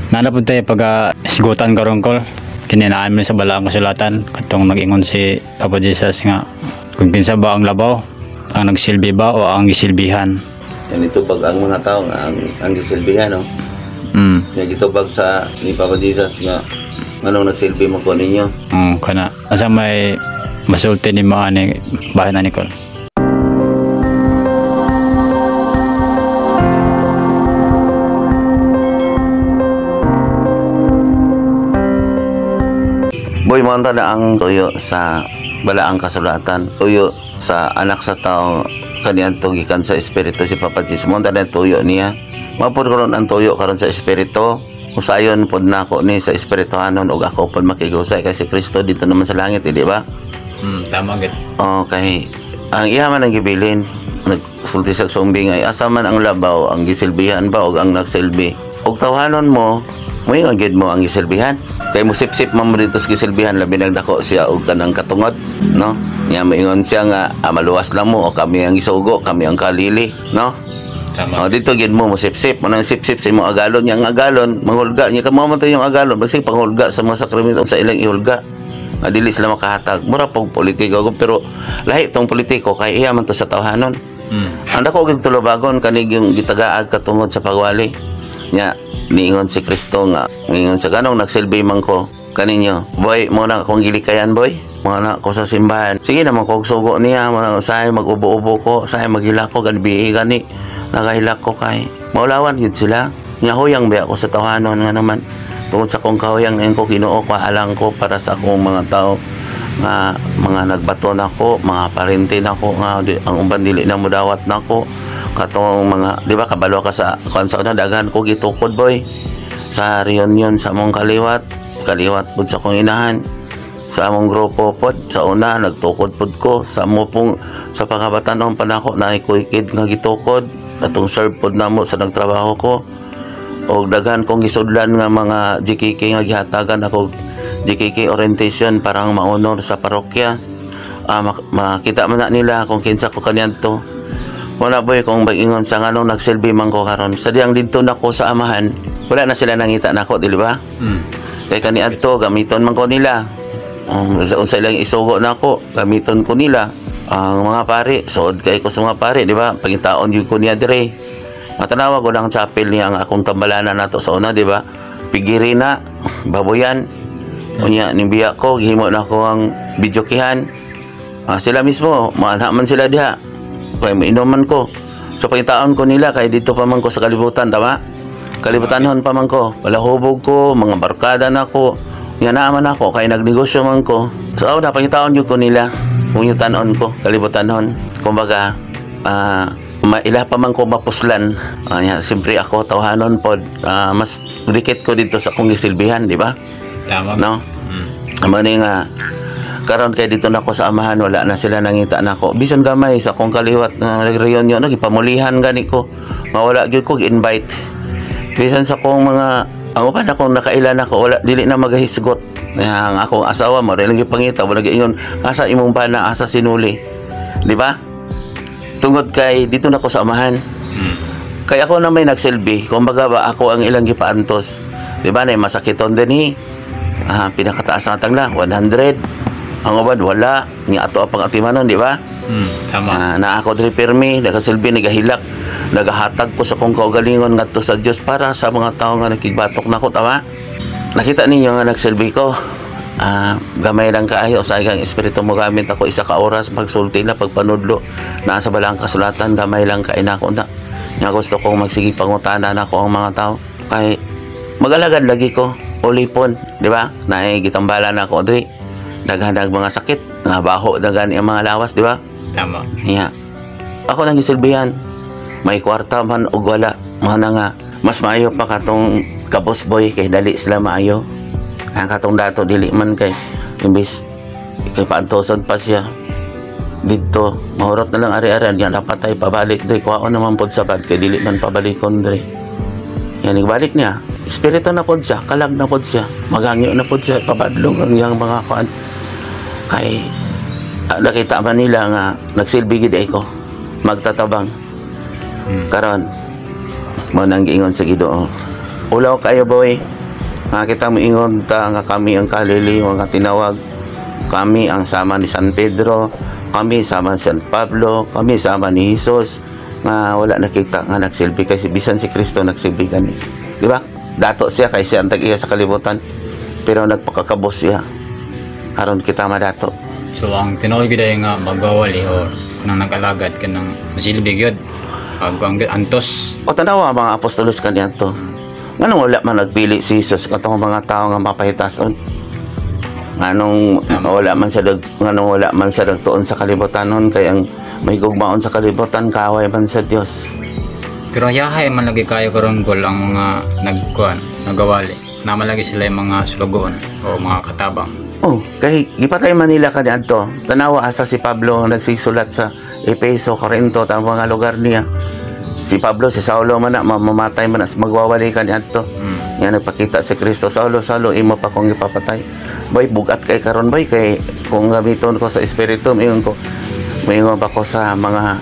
Nanapod tayo pag isgutan karon kol. Kininaan mo sa balaang kasulatan katong nag-ingon si Papa Jesus nga kung kinsa ba ang labaw, ang nagsilbi ba o ang gisilbihan. Yan itubag ang mga tao nga ang gisilbihan, no? Yan itubag sa ni Papa Jesus nga anong nagsilbi mo ko ninyo. Kana asa may masulti ni mo ani bahay na Nicole. Boy, monta na ang tuyo sa balaang kasulatan, tuyo sa anak sa tao kaniang gikan sa espiritu si Papa Jesus. Monta na tuyo niya. Mapod karon ang tuyo karon sa espiritu. Usayon pod nako ni sa espirituhanon ug ako pod makigusay kay si Kristo dito naman sa langit, di ba? Tama gid. Okay. Ang iya man ang gibilin, nagsulti sa sumbing ay asa man ang labaw, ang gisilbihan ba og ang nagsilbi. Og tawhanon mo, moingon gid mo ang gisilbihan. Kay mo sip-sip man mo dito sa gisilbihan labi nagdako siya og kanang katungod, no? Nya moingon siya nga maluwas lang mo o kami ang isugo, kami ang kalili, no? Tama. Dito gid mo sip-sip, mo nang sip-sip sa imong agalon, nya ang agalon manghulga nya kamo man yung agalon, basig panghulga sa mga sakramento sa ilang ihulga. Nga dili sila makahatag. Mura pong politiko pero lahi tong politiko kay iya man to sa tawhanon. Ang dako gid tulubagon kanig yung gitagaag katungod sa pagwali. Nya niingon si Kristo nga niingon sa kanong nagsilbi man ko kaninyo. Boy, mo na akong gilikayan boy. Mo na ako sa simbahan. Sige naman kog sugo niya, mo na usahay mag-ubo-ubo ko, usahay maghila ko ganbi gani. Nagahilak ko kay maulawan yun sila. Nya huyang ba ako sa tawhanon nga naman. Tungod sa kong kahuyang ngayon ko Ginoo ko alang ko para sa akong mga tao nga mga nagbato nako, mga parente nako nga ang umban dili na mudawat nako. Katong mga, di ba, kabalo ka sa konsa na daghan ko gitukod boy sa reunion sa among kaliwat pod sa kong inahan sa among grupo pod sa una nagtukod pod ko sa amo pong sa pangabatanon panako na ikuikid nga gitukod atong serve pod namo sa nagtrabaho ko og daghan kong gisudlan nga mga GKK nga gihatagan ako GKK orientation parang maunor sa parokya. Makita man na nila kung kinsa ko kanyanto. Wala boy kung mag-ingon sa nganong nagsilbi man ko karon. Sa diyang dito nako sa amahan, wala na sila nangita nako, di ba? Kay kaniadto gamiton man ko nila. Unsa ilang isugo nako, gamiton ko nila. Ang mga pari, suod kay ko sa mga pari, di ba? Pangitaon gyud ko niya dire. Matanawa ko ng chapel niya ang akong tambalanan nato sa una, di ba? Pigirina, baboyan. Unya nimbiya ko gihimo na ko ang bidyokihan. Sila mismo, maanha man sila diha. Kaya mainuman ko. So pagkitaon ko nila kay dito pa man ko sa kalibutan, tama? Kalibutanon pa man ko. Palahubog ko, mga barkada na ko. Nga naman ako kay nagnegosyo man ko. So na pagkitaon yun ko nila. Munyutanon ko, kalibutanon. Kumbaga, ila pa man ko mapuslan. Siyempre ako tawhanon pod. Mas dikit ko dito sa akong gisilbihan, di ba? Tama. No? Amani nga karon kay dito nako sa amahan wala na sila nangita nako bisan gamay sa akong kaliwat nag-reunion gipamulihan gani ko mawala gyud ko gi-invite bisan sa akong mga ang uban akong nakailan ako wala dili na magahisgot ang akong asawa mo rin gipangita wala giingon asa imong bana asa sinuli di ba tungod kay dito nako sa amahan kay ako na may nagsilbi kumbaga ba ako ang ilang gipaantos di ba na masakiton din pinakataas na tangla 100 ang ubad wala ni ato apang atimanon di ba? Tama. Na ako diri pirmi nagasilbi nagahilak nagahatag ko sa kong kaugalingon ngadto sa Dios para sa mga tawo nga nakigbatok nako tama. Nakita ninyo nga nagsilbi ko. Gamay lang kaayo sa igang espiritu mo gamit ako isa ka oras pagsulti na pagpanudlo na sa balang kasulatan gamay lang kay nako na. Nga gusto kong magsigi pangutana nako ang mga tawo kay magalagad lagi ko ulipon di ba? Naay gitambalan nako diri. Daghan mga sakit nga baho daghan ang mga lawas di ba? Tama. Yeah. Ako nang gisilbihan may kwarta man og wala mana nga mas maayo pa katong kabos boy kay dali sila maayo ang katong dato dili man kay imbis kay paantosan pa siya dito mahurot na lang ari-ari diyan dapat tay pabalik diri kuhaon naman pod sabad kay dili man pabalikon diri yan nagbalik niya espiritu na pod siya kalag na pod siya magangyo na pod siya pabadlong ang iyang mga kuan kay nakita man nila nga nagsilbi gid ko magtatabang karon mo nang giingon sa Ginoo ulaw kayo boy Nga kita moingon ta nga kami ang kaliliw nga tinawag. Kami ang sama ni San Pedro, kami sama ni San Pablo, kami sama ni Jesus nga wala nakita nga nagsilbi kasi bisan si Kristo nagsilbi gani. Di ba? Dato siya kay siya ang tag-iya sa kalibutan. Pero nagpakakabos siya. Aron kita madato. So ang tinuod gyud ay nga magawali or kanang nag-alagad kanang masilbi gyud. Ang antos. O tanawa mga apostolos kaniadto. Nganong wala man nagpili si Jesus katong mga tao nga mapahitason? Nganong wala man sa nagtuon sa kalibutanon kay ang may gugmaon sa kalibutan kaway man sa Dios. Pero yahay man lagi kayo karon gol ang mga nagawali. Naman lagi sila yung mga slugon o mga katabang. Oh, kay gipatay man nila kaniadto. Tanawa asa si Pablo nagsisulat sa Efeso, Corinto, ta mga lugar niya. Si Pablo, si Saulo man na mamamatay man as magwawali kaniadto. Yan nagpakita si Kristo, Saulo, imo pa kong ipapatay. Boy, bugat kay karon boy kay kung gamiton ko sa espiritu, mayon pa ko sa mga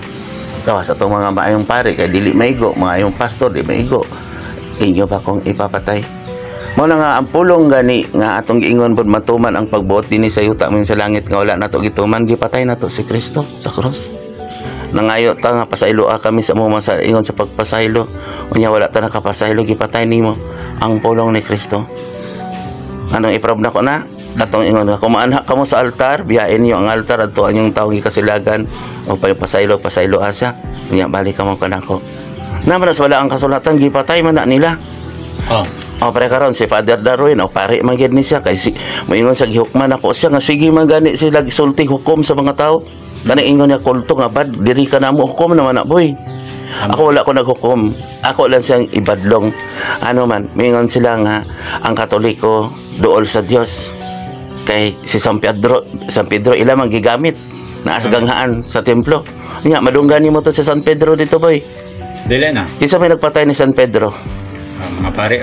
gawas atong mga maayong pare kay dili maigo, mga ayong pastor di maigo. Inyo pa kong ipapatay. Mo na nga ang pulong gani nga atong giingon pud matuman ang pagbuot dinhi sa yuta mo sa langit nga wala nato gituman gipatay nato si Kristo sa cross. Nangayo ta nga pasaylo kami sa mo sa ingon sa pagpasaylo. Unya wala ta nakapasaylo gipatay nimo ang pulong ni Kristo. Anong iprob na ko na? Katong ingon nga kumaanha kamo sa altar, biyain niyo ang altar adto anyong tawo gikasilagan o pasaylo asa. Unya balik kamo kanako. Naman wala ang kasulatan gipatay man na nila. O pare karon si Father Darwin o pare man gid ni siya kay si moingon sa gihukman ako siya nga sige man gani sila gisulti hukom sa mga tao. Kani ingon niya kulto nga bad diri ka namo hukom naman na boy. Ako wala ko naghukom. Ako lang siyang ibadlong. Ano man, mingon sila nga ang Katoliko duol sa Dios. Kay si San Pedro ila man gigamit na asganghaan sa templo. Nya madunggan nimo to sa San Pedro dito boy. Dili na. Kinsa may nagpatay ni San Pedro? Mga pare.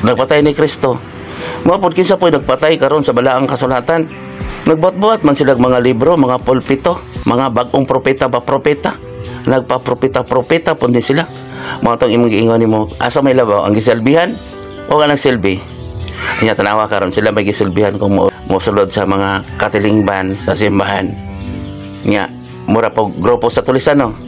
Nagpatay ni Kristo. Mapod kinsa po nagpatay karon sa balaang kasulatan. Nagbuhat-buhat man sila mga libro, mga pulpito, mga bagong propeta ba propeta. Nagpa-propeta pud din sila. Mga tong imong giingon nimo, asa may labaw ang giselbihan o nga nagsilbi. Nya tanawa karon sila may gisilbihan kung mosulod sa mga katilingban sa simbahan. Nya mura po grupo sa tulisan no.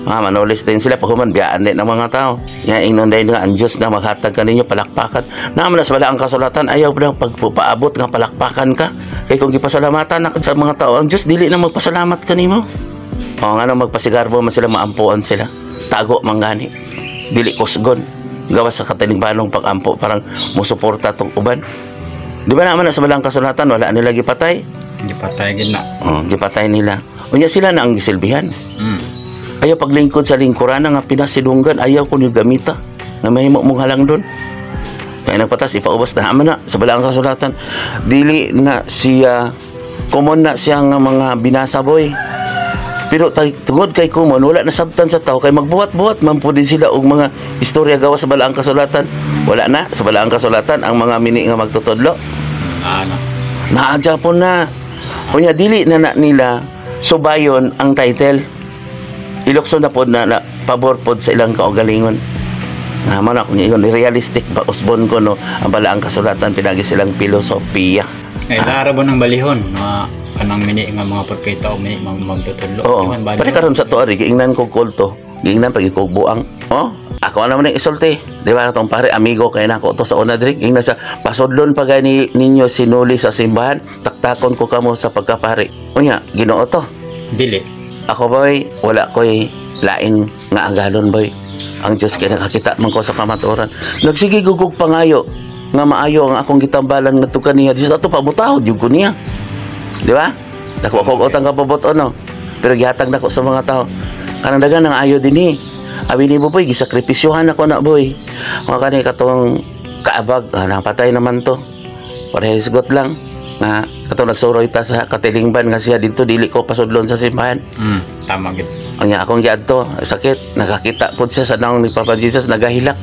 Manolis din sila paghuman biyaan din ng mga tao. Nya ingnon din nga ang Dios na maghatag kaninyo palakpakan. Naman nas wala ang kasulatan ayaw ba pagpaabot nga palakpakan ka. Kay kung gipasalamatan na sa mga tao ang Dios dili na magpasalamat kanimo. O nga nang magpasigarbo man sila maampuan sila. Tago man gani. Dili kusgon. Gawas sa katilingbanong pag-ampo parang musuporta tong uban. Di ba naman sa balang kasulatan wala nila gipatay? Gipatay gid na. Gipatay nila. Unya sila na ang gisilbihan. Ayaw paglingkod sa lingkuran nga pinasidunggan, ayaw ko ni gamita na mahimo mong halang doon. Kaya nagpatas ipaubos na naman na sa balang kasulatan. Dili na siya common na siya nga mga binasa boy. Pero tungod kay common wala na sabtan sa tao kay magbuhat-buhat man po din sila og mga istorya gawa sa balaang kasulatan. Wala na sa balaang kasulatan ang mga mini nga magtutudlo. Naadya po na. Unya dili na nila subayon ang title. Ilokso na po na pabor po sa ilang kaugalingon. Naman ako ngayon, realistic ba usbon ko no, ang balaang kasulatan pinagi silang filosofiya. Larabo ng balihon na kanang mini nga mga propeta o mini magtutudlo. Oo, pare karon sa tuari, giingnan ko kulto, giingnan pag ikugbuang. Ako naman ang isulti. Di ba itong pare, amigo kayo na ako to sa una drink. Ingnan sa pasudlon pa gani ninyo sinuli sa simbahan, taktakon ko kamo sa pagkapare. Unya, Ginoo to. Dili. Ako boy, wala ko'y lain nga agalon boy. Ang Diyos kaya nakakita man ko sa kamaturan. Nagsige gugog pangayo nga maayo ang akong gitambalan nga tukan niya. Diyos ato pabutahod yung ko niya. Di ba? Nakuha ko utang kapabuto no. Pero gihatag na ko sa mga tao. Kanang dagan ang ayo din Abi ni boy, gisakripisyohan ako na boy. Mga kanay katong kaabag, napatay naman to. Parehesgot lang. Nga katong nagsuroy ta sa katilingban nga siya dito dili ko pasudlon sa simbahan. Tama gid. Ang akong giadto sakit nakakita pud siya sa naong ni Papa Jesus nagahilak.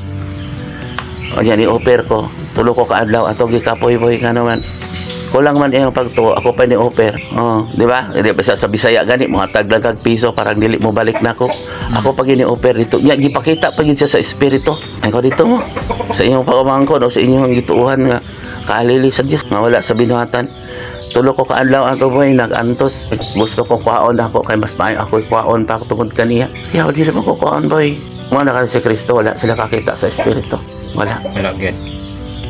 Anya ni offer ko tulo ko kaadlaw atong gikapoy boy nga naman. Kulang man iyang pagtuo, ako pa ni offer. Oh, di ba? Di ba sa Bisaya gani mo hatag lang kag piso parang dili mo balik nako. Ako pa gini offer dito. Nya gipakita pa gid siya sa espiritu. Ay ko dito mo. Sa inyong pagmangkon o sa inyong gituuhan nga kaalili sa Dios nga wala sa binuhatan. Tulo ko kaadlaw ato boy nagantos. Gusto ko kuhaon ako kay mas maayo ako kuhaon pa ako tungod kaniya. Yaw dili mo ko kuhaon boy. Mo na kan si Kristo wala sila kakita sa espiritu. Wala. Wala gid.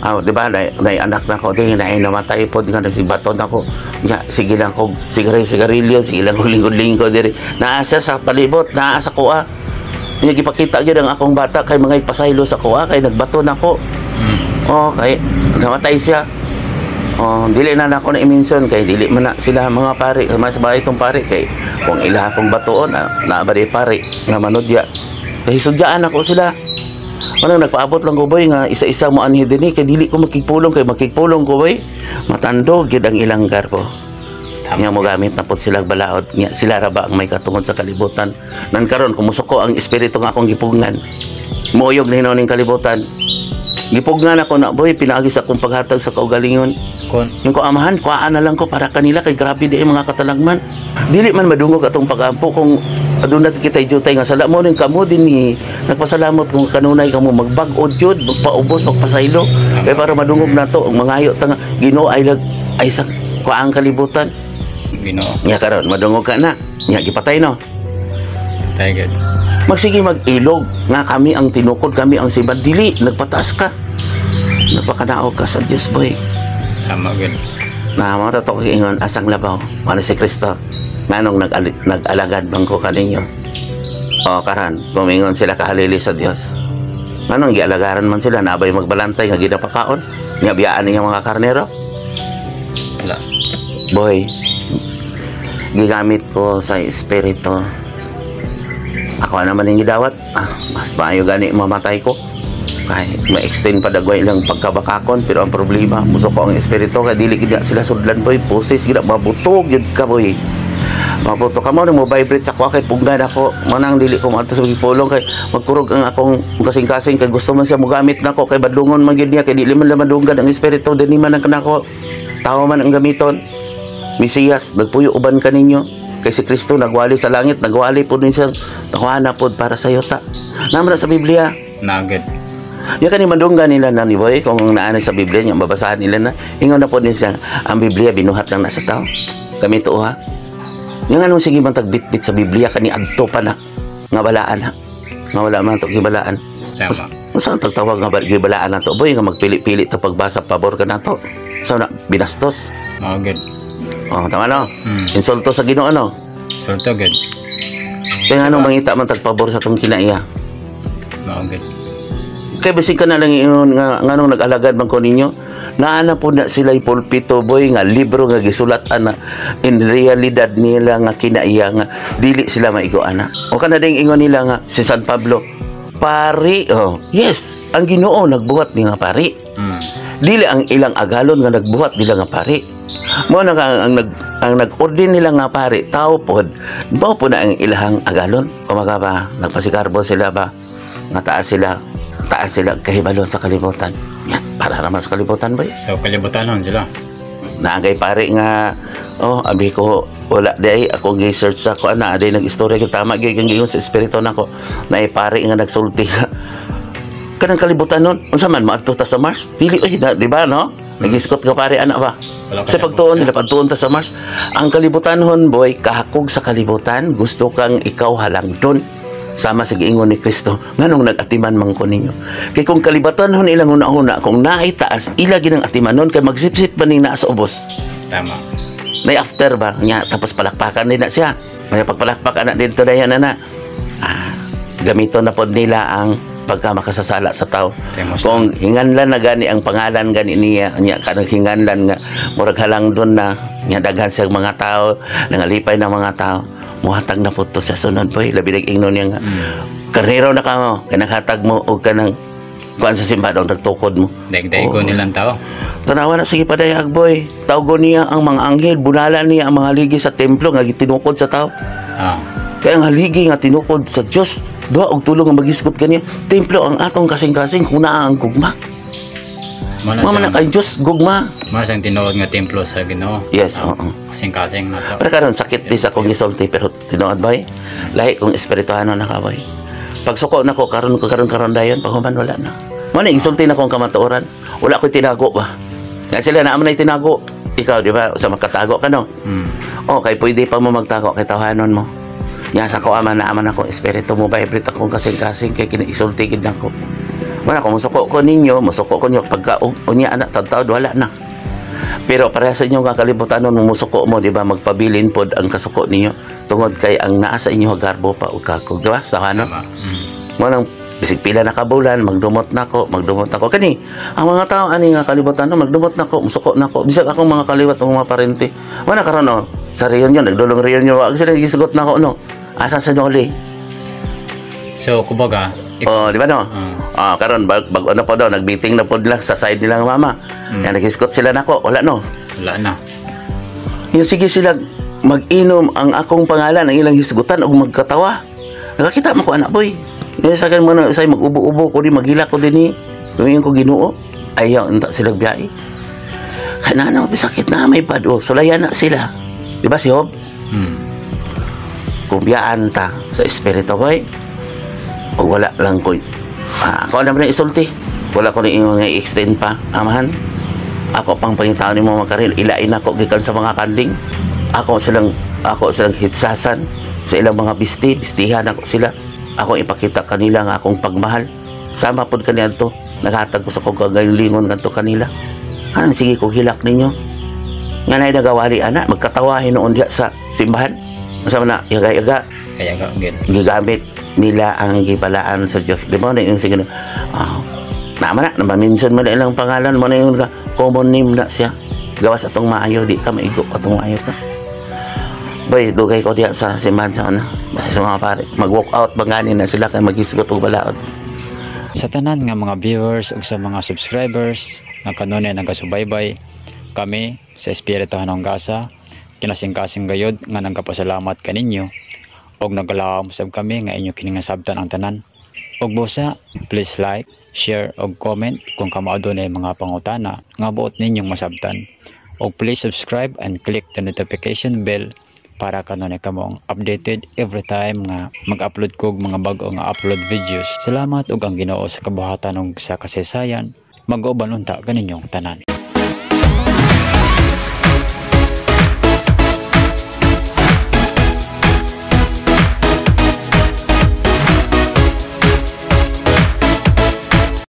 Di ba nay anak na ko din na namatay po nga nagsibaton ako. Ya sige lang ko sigarilyo sige lang ko lingkod diri. Naasa sa palibot, naa sa kuha. Nya gipakita gyud ang akong bata kay mga ipasaylo sa kuha kay nagbaton ako. Kay namatay siya. Dili na ako na i-mention kay dili man na sila mga pari mas bahay itong pari kay kung ila akong batuon na ba di pari nga manudya kay sudyaan ako sila nagpaabot lang ko boy nga isa-isa mo anhi din kay dili ko makikpulong kay makikpulong ko boy matandog gid ang ilang garbo nga mo gamit na pod sila balaod nga sila ra ba ang may katungod sa kalibutan nan karon kumusuko ang espiritu nga akong gipugngan moyog na hinuning kalibutan. Gipugnan ako na boy, pinaagis akong paghatag sa kaugalingon. Yung ko amahan, kuhaan na lang ko para kanila kay grabe di mga katalagman. Dili man madungog atong pagampo kung aduna kita jutay nga sala mo ning kamo din ni nagpasalamot kung kanunay kamo magbag-od jud, magpaubos, magpasaylo. Kay para madungog nato ang mangayo tanga Ginoo ay sa kuang kalibutan. Ginoo. Nya karon madungog ka na. Nya gipatay no. Patay gid. Magsige mag-ilog nga kami ang tinukod, kami ang sibad dili nagpataas ka. Napakanaog ka sa Diyos boy. Tama gid. Na mo tato ingon asang labaw ano si Kristo nganong nag-alagad bang ko kaninyo karan kumingon sila kahalili sa Dios nganong gialagaran man sila nabay magbalantay nga gidapakaon nga biyaan niya mga karnero wala boy gigamit ko sa espiritu ako naman yung gidawat mas maayo gani mamatay ko kay ma-extend pa dagway lang pagkabakakon pero ang problema muso ko ang espiritu kay dili gid sila sudlan boy pusis gid mabutog yun ka boy mabuto ka mo mo vibrate sa ko kay pugnan ako manang dili ko maadto sa gipulong kay magkurog ang akong kasing-kasing kay gusto man siya mogamit nako kay badungon man gid niya kay dili man madunggan ang espiritu dinhi man ang kanako tao man ang gamiton Mesiyas nagpuyo uban kaninyo kay si Kristo nagwali sa langit nagwali pud ni siya nakuha na pud para sa yuta naman sa Biblia nagad. Yan kani madunggan nila na ni boy kung naanay sa Biblia niya mabasahan nila na ingon na po din siya ang Biblia binuhat lang na sa tao kami to ha yung anong sige man tagbitbit sa Biblia kani adto pa na nga balaan ha nga wala man to gibalaan Tama. saan pagtawag nga gibalaan na to boy nga magpili-pili ta pagbasa pabor ka na to so na binastos Nagad. tama no insulto sa Ginoo no Sulto gid. kaya anong mangita man tagpabor sa tong kinaiya Nagad. kay bisig ka na lang ingon nga nganong nag-alagad man ko ninyo naana po na sila pulpito boy nga libro nga gisulatan na in realidad nila nga kinaiya nga dili sila maigo ana o kana ding ingon nila nga si San Pablo pari yes ang Ginoo nagbuhat ni nga pari dili ang ilang agalon nga nagbuhat nila nga pari mo na ang nag-ordin nila nga pari tao pod mao po na ang ilahang agalon kumaga ba nagpasikarbo sila ba nga taas sila kahibalo sa kalibutan. Yan, para naman sa kalibutan ba? So kalibutanon sila. Naagay pare nga abi ko wala day ako gi-search sa ko ana day nag-istorya gyud tama gyud ingon sa espiritu nako na pare nga nagsulti. Kanang kalibutan nun unsa man maadto ta sa Mars? Dili di ba no? Nag-iskot ka pare ana ba? Sa pagtuon nila pagtuon ta sa Mars. Ang kalibutanhon boy kahakog sa kalibutan gusto kang ikaw halangdon. Sama sa giingon ni Kristo nganong nag-atiman man ko ninyo kay kung kalibutanhon ilang una-una kung naitaas ila ginang atimanon kay magsipsip pa ning naa sa ubos Tama. may after ba nya tapos palakpakan din na siya may pagpalakpak ana dito na yan ana gamiton na pod nila ang pagka makasasala sa tao kung hinganlan na gani ang pangalan gani niya nya kanang hinganlan nga murag halangdon na nya daghan sa mga tao nangalipay ng mga tao muhatag na po to sa sunod boy labi nag-ingnon niya nga karnero na ka mo kanang mo o kanang kuan sa simbadong nagtukod mo Daig-daig ko nilang tao. tanawa na sige padayag boy tawgo niya ang mga anghel bunala niya ang mga ligi sa templo nga gitinukod sa tao kaya ang haligi nga tinukod sa Dios duha og tulong nga magisgot kaniya templo ang atong kasing-kasing kung naa ang gugma Mama na kay Diyos gugma. Mas ang tinuod nga templo sa Ginoo. Yes, oo. Kasing-kasing na to. Pero karon sakit di sa akong gisulti pero tinuod bay. Lahi kong espirituhano na ka bay. Pag suko na ko karon dayon paghuman wala na. Mo na gisulti na kong kamatuoran. Wala ko tinago ba. Nga sila na man tinago. Ikaw di ba sa makatago ka no? Oh, kay pwede pa mo magtago kay tawhanon mo. Nya sa ko aman ako espiritu mo vibrate akong kasing-kasing kay kiniisulti gid nako. Wala ko musuko ko ninyo, musuko ko nyo pagka unya anak tawd wala na. Pero para sa inyo nga kalibutan nun musuko mo di ba magpabilin pod ang kasuko ninyo tungod kay ang naa sa inyo garbo pa ug kakog di ba sa kanon. Mo nang bisig pila na kabulan magdumot nako kani ang mga tao ani nga kalibutan no magdumot nako musuko nako bisag akong mga kaliwat ng mga parente wala karon no sa reunion nagdulong reunion wa sila gisugot nako no asa sa noli. So kumbaga oh di ba no karon bag ano pa daw nagmeeting na pod lang sa side nila nga mama kaya nagisgot sila nako wala no wala na. Yung sige sila mag-inom ang akong pangalan ang ilang hisgutan o magkatawa nakakita mo ko anak boy. Sa akin mo na say mag-ubo-ubo ko di maghila ko din ni tuwing ko Ginoo ayaw unta sila biyahe kana na bisakit na may pado sulayan na sila di ba si Job kung biyaan ta sa espiritu boy o wala lang ko ako naman na isulti wala ko na ingon nga i-extend pa amahan ako pang pangitaon ni mo makaril ilain ako gikan sa mga kanding ako silang hitsasan sa ilang mga bistihan ako sila ako ipakita kanila nga akong pagmahal sama pod kaniya to naghatag ko sa kong kagalingon ngadto kanila anang sige kong hilak ninyo nga nay nagawali ana magkatawahin noon diha sa simbahan masama na yaga-yaga Kaya gigamit nila ang gibalaan sa Dios di mo na yung sige naman na maminsan mo na ilang pangalan mo na yung common name na siya gawas atong maayo di ka maigo atong maayo ka boy dugay ko diya sa simbahan sa mga pare mag-walk out bangani na sila kay magisgot og balaod sa tanan nga mga viewers ug sa mga subscribers nga kanunay nagasubaybay kami sa Espiritu Hanong Gasa kinasing-kasing gayud nga nagkapasalamat kaninyo og nagalaom sab kami nga inyo kiningasabtan ang tanan og busa please like share og comment kung kamao dunay mga pangutana nga buot ninyong masabtan og please subscribe and click the notification bell para kanunay kamong updated every time nga mag-upload kog mga bago nga upload videos. Salamat ug ang Ginoo sa kabuhatan ug sa kasaysayan. Mag-uban unta kaninyong tanan.